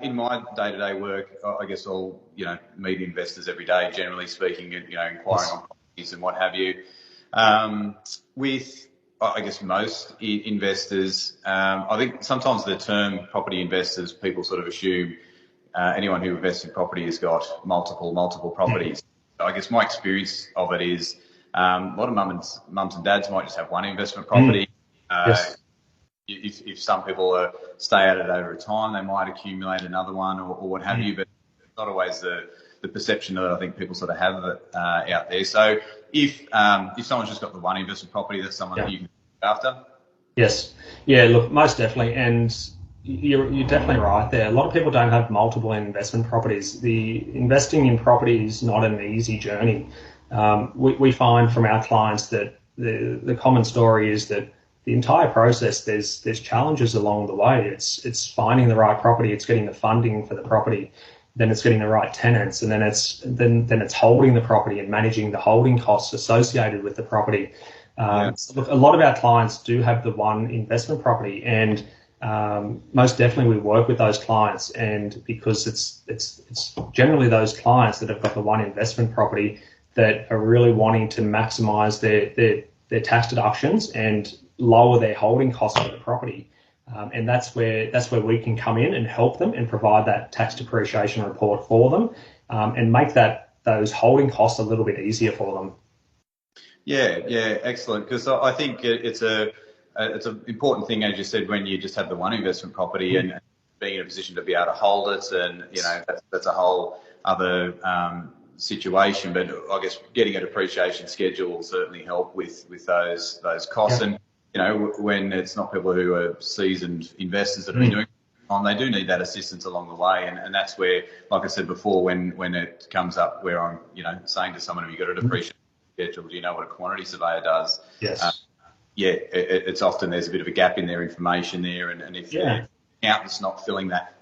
in my day-to-day work, I guess I'll, meet investors every day, generally speaking, and, inquiring on properties and what have you. With, I guess, most investors, I think sometimes the term property investors, people sort of assume anyone who invests in property has got multiple properties. I guess my experience of it is a lot of mums and dads might just have one investment property. Yes. If some people stay at it over time, they might accumulate another one or what have you, but it's not always the perception that I think people sort of have of it out there. So if someone's just got the one investment property, that's someone that you can look after. Yes. Yeah, look, most definitely. And you're definitely right there. A lot of people don't have multiple investment properties. The investing in property is not an easy journey. We find from our clients that the common story is that the entire process, there's challenges along the way. It's finding the right property, it's getting the funding for the property, then it's getting the right tenants, and then it's holding the property and managing the holding costs associated with the property. So look, a lot of our clients do have the one investment property, and most definitely we work with those clients, and because it's generally those clients that have got the one investment property that are really wanting to maximize their tax deductions and lower their holding costs for the property. And that's where we can come in and help them and provide that tax depreciation report for them, and make those holding costs a little bit easier for them. Yeah, excellent. Because I think it's an important thing, as you said, when you just have the one investment property and being in a position to be able to hold it, and that's a whole other situation. But I guess getting a depreciation schedule will certainly help with those costs. And when it's not people who are seasoned investors that have been doing it, they do need that assistance along the way. And that's where, like I said before, when it comes up where I'm, saying to someone, have you got a depreciation schedule? Do you know what a quantity surveyor does? Yes. It's often there's a bit of a gap in their information there. And if the accountant's not filling that,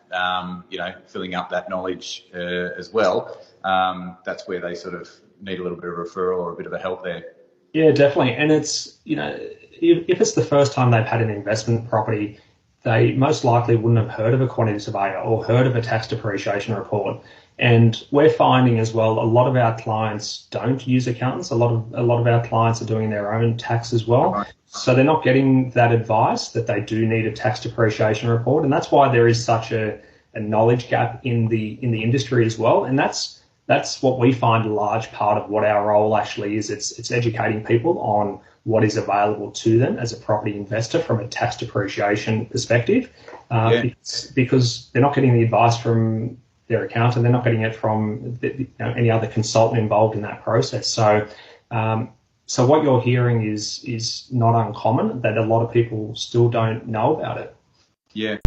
filling up that knowledge as well, that's where they sort of need a little bit of referral or a bit of a help there. Yeah, definitely. And it's, if it's the first time they've had an investment property, they most likely wouldn't have heard of a quantity surveyor or heard of a tax depreciation report. And we're finding as well, a lot of our clients don't use accountants. A lot of our clients are doing their own tax as well. Right. So they're not getting that advice that they do need a tax depreciation report. And that's why there is such a knowledge gap in the industry as well. And that's what we find a large part of what our role actually is. It's educating people on what is available to them as a property investor from a tax depreciation perspective, because they're not getting the advice from their accountant, they're not getting it from any other consultant involved in that process. So what you're hearing is not uncommon, that a lot of people still don't know about it. Yeah.